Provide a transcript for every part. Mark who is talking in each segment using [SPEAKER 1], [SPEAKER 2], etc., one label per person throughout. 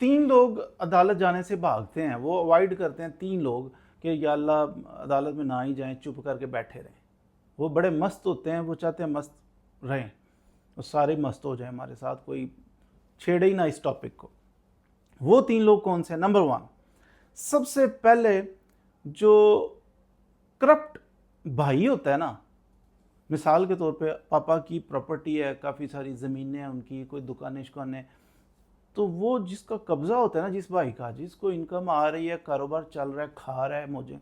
[SPEAKER 1] तीन लोग अदालत जाने से भागते हैं, वो अवॉइड करते हैं तीन लोग कि या अल्लाह अदालत में ना ही जाएं, चुप करके बैठे रहें। वो बड़े मस्त होते हैं, वो चाहते हैं मस्त रहें, वो सारे मस्त हो जाएं हमारे साथ, कोई छेड़े ही ना इस टॉपिक को। वो तीन लोग कौन से? नंबर वन, सबसे पहले जो करप्ट भाई होता है ना, मिसाल के तौर पे पापा की प्रॉपर्टी है, काफ़ी सारी ज़मीनें हैं उनकी, कोई दुकानें शुकानें, तो वो जिसका कब्ज़ा होता है ना, जिस भाई का, जिसको इनकम आ रही है, कारोबार चल रहा है, खा रहा है मुझे,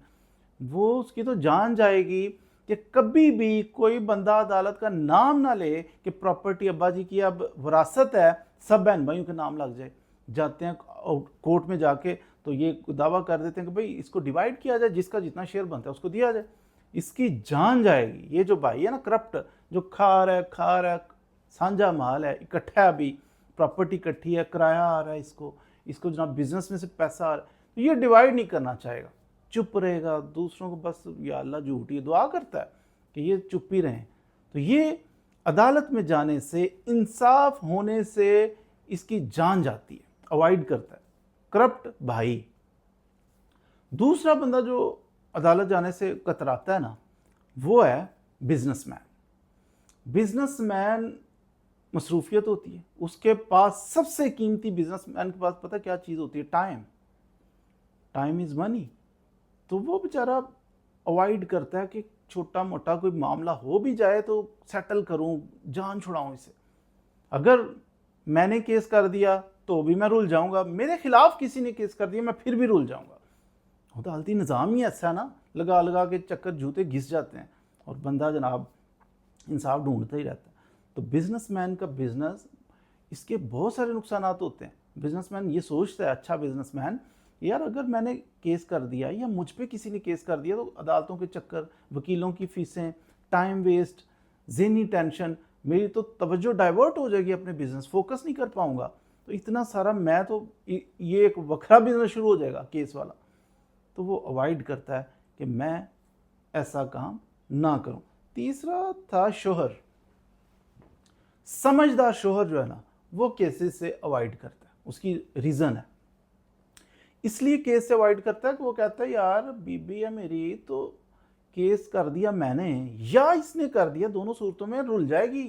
[SPEAKER 1] वो उसकी तो जान जाएगी कि कभी भी कोई बंदा अदालत का नाम ना ले कि प्रॉपर्टी अब्बा जी की अब विरासत है, सब बहन भाइयों के नाम लग जाए। जाते हैं कोर्ट में जाके तो ये दावा कर देते हैं कि भाई इसको डिवाइड किया जाए, जिसका जितना शेयर बनता है उसको दिया जाए। इसकी जान जाएगी। ये जो भाई है ना करप्ट, जो खा रहा है, साझा माल है, इकट्ठा है, अभी प्रॉपर्टी इकट्ठी है, किराया आ रहा है, इसको जनाब बिजनेस में से पैसा आ रहा है, तो ये डिवाइड नहीं करना चाहेगा, चुप रहेगा, दूसरों को बस या अल्लाह झूठी दुआ करता है कि ये चुप ही रहें। तो ये अदालत में जाने से, इंसाफ होने से इसकी जान जाती है, अवॉइड करता है करप्ट भाई। दूसरा बंदा जो अदालत जाने से कतराता है ना, वो है बिजनेसमैन। बिजनेसमैन मसरूफियत होती है उसके पास, सबसे कीमती बिजनेसमैन के पास पता क्या चीज़ होती है? टाइम। Time is money. तो वो बेचारा अवॉइड करता है कि छोटा मोटा कोई मामला हो भी जाए तो सेटल करूं, जान छुड़ाऊं इसे। अगर मैंने केस कर दिया तो भी मैं रुल जाऊंगा, मेरे खिलाफ किसी ने केस कर दिया मैं फिर भी रुल जाऊंगा। अदालती निज़ाम ही ऐसा ना, लगा लगा के चक्कर जूते घिस जाते हैं और बंदा जनाब इंसाफ ढूंढता ही रहता है। तो बिजनेसमैन का बिजनेस, इसके बहुत सारे नुकसान होते हैं। बिजनेसमैन ये सोचता है, अच्छा बिजनेसमैन, यार अगर मैंने केस कर दिया या मुझ पे किसी ने केस कर दिया तो अदालतों के चक्कर, वकीलों की फीसें, टाइम वेस्ट, ज़हनी टेंशन, मेरी तो तवज्जो डाइवर्ट हो जाएगी, अपने बिजनेस फोकस नहीं कर पाऊंगा, तो इतना सारा मैं तो ये एक वखरा बिजनेस शुरू हो जाएगा केस वाला। तो वो अवॉइड करता है कि मैं ऐसा काम ना करूं। तीसरा था शोहर। समझदार शोहर जो है ना, वो केसेस से अवॉइड करता है। उसकी रीज़न है, इसलिए केस से अवॉइड करता है कि वो कहता है यार बीबी है मेरी, तो केस कर दिया मैंने या इसने कर दिया, दोनों सूरतों में रुल जाएगी।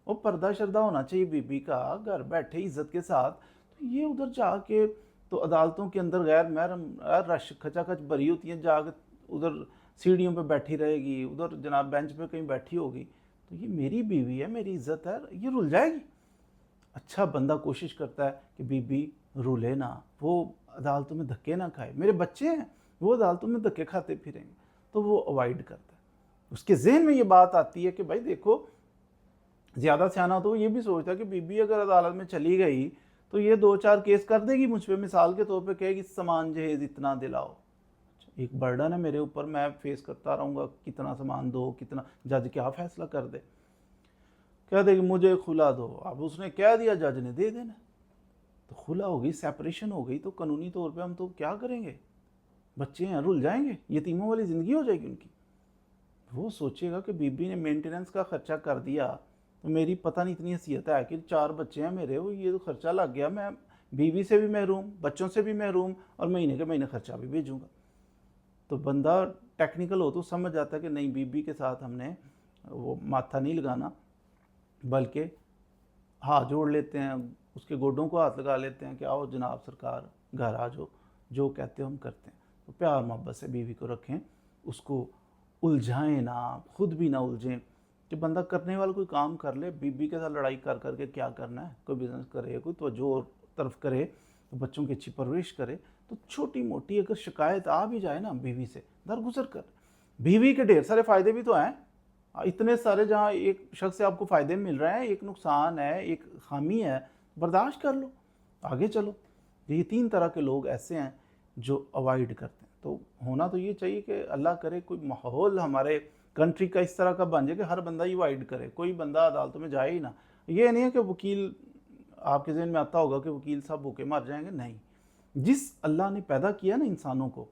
[SPEAKER 1] वो पर्दा शर्दा होना चाहिए बीबी का, घर बैठे इज्जत के साथ। तो ये उधर जाके तो अदालतों के अंदर गैर महरम रश खचाखच भरी होती है, जाके उधर सीढ़ियों पे बैठी रहेगी, उधर जनाब बेंच पे कहीं बैठी होगी, तो ये मेरी बीवी है, मेरी इज्जत है, ये रुल जाएगी। अच्छा बंदा कोशिश करता है कि बीबी रुले ना, वो अदालतों में धक्के ना खाए, मेरे बच्चे हैं वो अदालतों में धक्के खाते फिरेंगे, तो वो अवॉइड करता है। उसके जहन में ये बात आती है कि भाई देखो, ज़्यादा सियाना तो वो ये भी सोचता है कि बीबी अगर अदालत में चली गई तो ये दो चार केस कर देगी मुझ पर, मिसाल के तौर पे कहेगी सामान जहेज इतना दिलाओ, एक बर्डन है मेरे ऊपर, मैं फेस करता रहूँगा, कितना सामान दो, कितना, जज क्या फैसला कर दे, कह देगी मुझे खुला दो। अब उसने कह दिया, जज ने दे देना, तो खुला हो गई, सेपरेशन हो गई, तो कानूनी तौर पे हम तो क्या करेंगे, बच्चे हैं रुल जाएंगे, यतीमों वाली ज़िंदगी हो जाएगी उनकी। वो सोचेगा कि बीबी ने मेंटेनेंस का खर्चा कर दिया तो मेरी पता नहीं इतनी हैसियत है कि चार बच्चे हैं मेरे, वो ये तो खर्चा लग गया, मैं बीवी से भी महरूम, बच्चों से भी महरूम, और महीने के महीने खर्चा भी भेजूँगा। तो बंदा टेक्निकल हो तो समझ जाता है कि नहीं, बीबी के साथ हमने वो माथा नहीं लगाना, बल्कि हाथ जोड़ लेते हैं, उसके गोडों को हाथ लगा लेते हैं कि आओ जनाब सरकार घर आ जाओ, जो कहते हो हम करते हैं। तो प्यार मोहब्बत से बीवी को रखें, उसको उलझाएं ना, खुद भी ना उलझें। कि बंदा करने वाला कोई काम कर ले, बीबी के साथ लड़ाई कर करके क्या करना है, कोई बिजनेस करे, कोई तवज्जो तरफ करे, तो बच्चों की अच्छी परवरिश करे, तो छोटी मोटी अगर शिकायत आ भी जाए ना बीवी से, दरगुजर कर। बीवी के ढेर सारे फ़ायदे भी तो हैं, इतने सारे, जहाँ एक शख्स से आपको फ़ायदे मिल रहे हैं, एक नुकसान है, एक खामी है, बर्दाश्त कर लो, आगे चलो। ये तीन तरह के लोग ऐसे हैं जो अवॉइड करते हैं। तो होना तो ये चाहिए कि अल्लाह करे कोई माहौल हमारे कंट्री का इस तरह का बन जाए कि हर बंदा ही अवॉइड करे, कोई बंदा अदालतों में जाए ही ना। ये नहीं है कि वकील, आपके जहन में आता होगा कि वकील साहब भूखे मर जाएंगे, नहीं। जिस अल्लाह ने पैदा किया ना इंसानों को,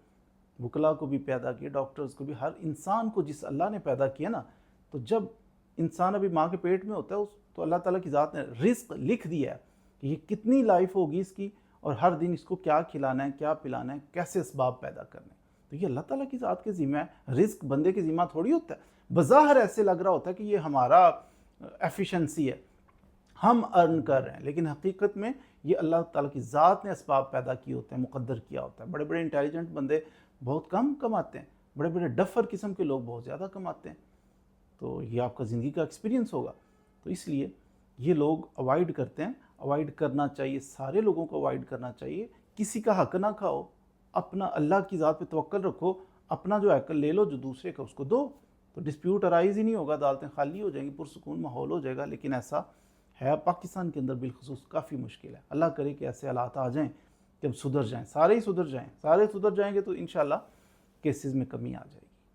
[SPEAKER 1] वकला को भी पैदा किया, डॉक्टर्स को भी, हर इंसान को जिस अल्लाह ने पैदा किया ना, तो जब इंसान अभी माँ के पेट में होता है, उस तो अल्लाह ताला की ज़ात ने रिस्क लिख दिया है कि ये कितनी लाइफ होगी इसकी, और हर दिन इसको क्या खिलाना है, क्या पिलाना है, कैसे असबाब पैदा करने हैं। तो ये अल्लाह ताला की ज़ात के ज़िम्मा है, रिस्क बंदे के ज़िम्मा थोड़ी होता है। बज़ाहिर ऐसे लग रहा होता है कि ये हमारा एफिशिएंसी है, हम अर्न कर रहे हैं, लेकिन हकीकत में ये अल्लाह ताला की ज़ात ने असबाब पैदा किए होते हैं, मुक़द्दर किया होता है। बड़े बड़े इंटेलिजेंट बंदे बहुत कम कमाते हैं, बड़े बड़े डफ़र किस्म के लोग बहुत ज़्यादा कमाते हैं। तो ये आपका ज़िंदगी का एक्सपीरियंस होगा। तो इसलिए ये लोग अवॉइड करते हैं, अवॉइड करना चाहिए, सारे लोगों को अवॉइड करना चाहिए। किसी का हक ना खाओ, अपना अल्लाह की ज़ात पे तवक्कल रखो, अपना जो हक ले लो, जो दूसरे का उसको दो, तो डिस्प्यूट अराइज़ ही नहीं होगा, अदालतें खाली हो जाएंगी, पुरसुकून माहौल हो जाएगा। लेकिन ऐसा है पाकिस्तान के अंदर बिलखुसूस काफ़ी मुश्किल है। अल्लाह करे कि ऐसे हालात आ जाएँ कि हम सुधर जाएँ, सारे ही सुधर जाएँ, सारे सुधर जाएंगे तो इंशाअल्लाह केसेस में कमी आ जाएगी।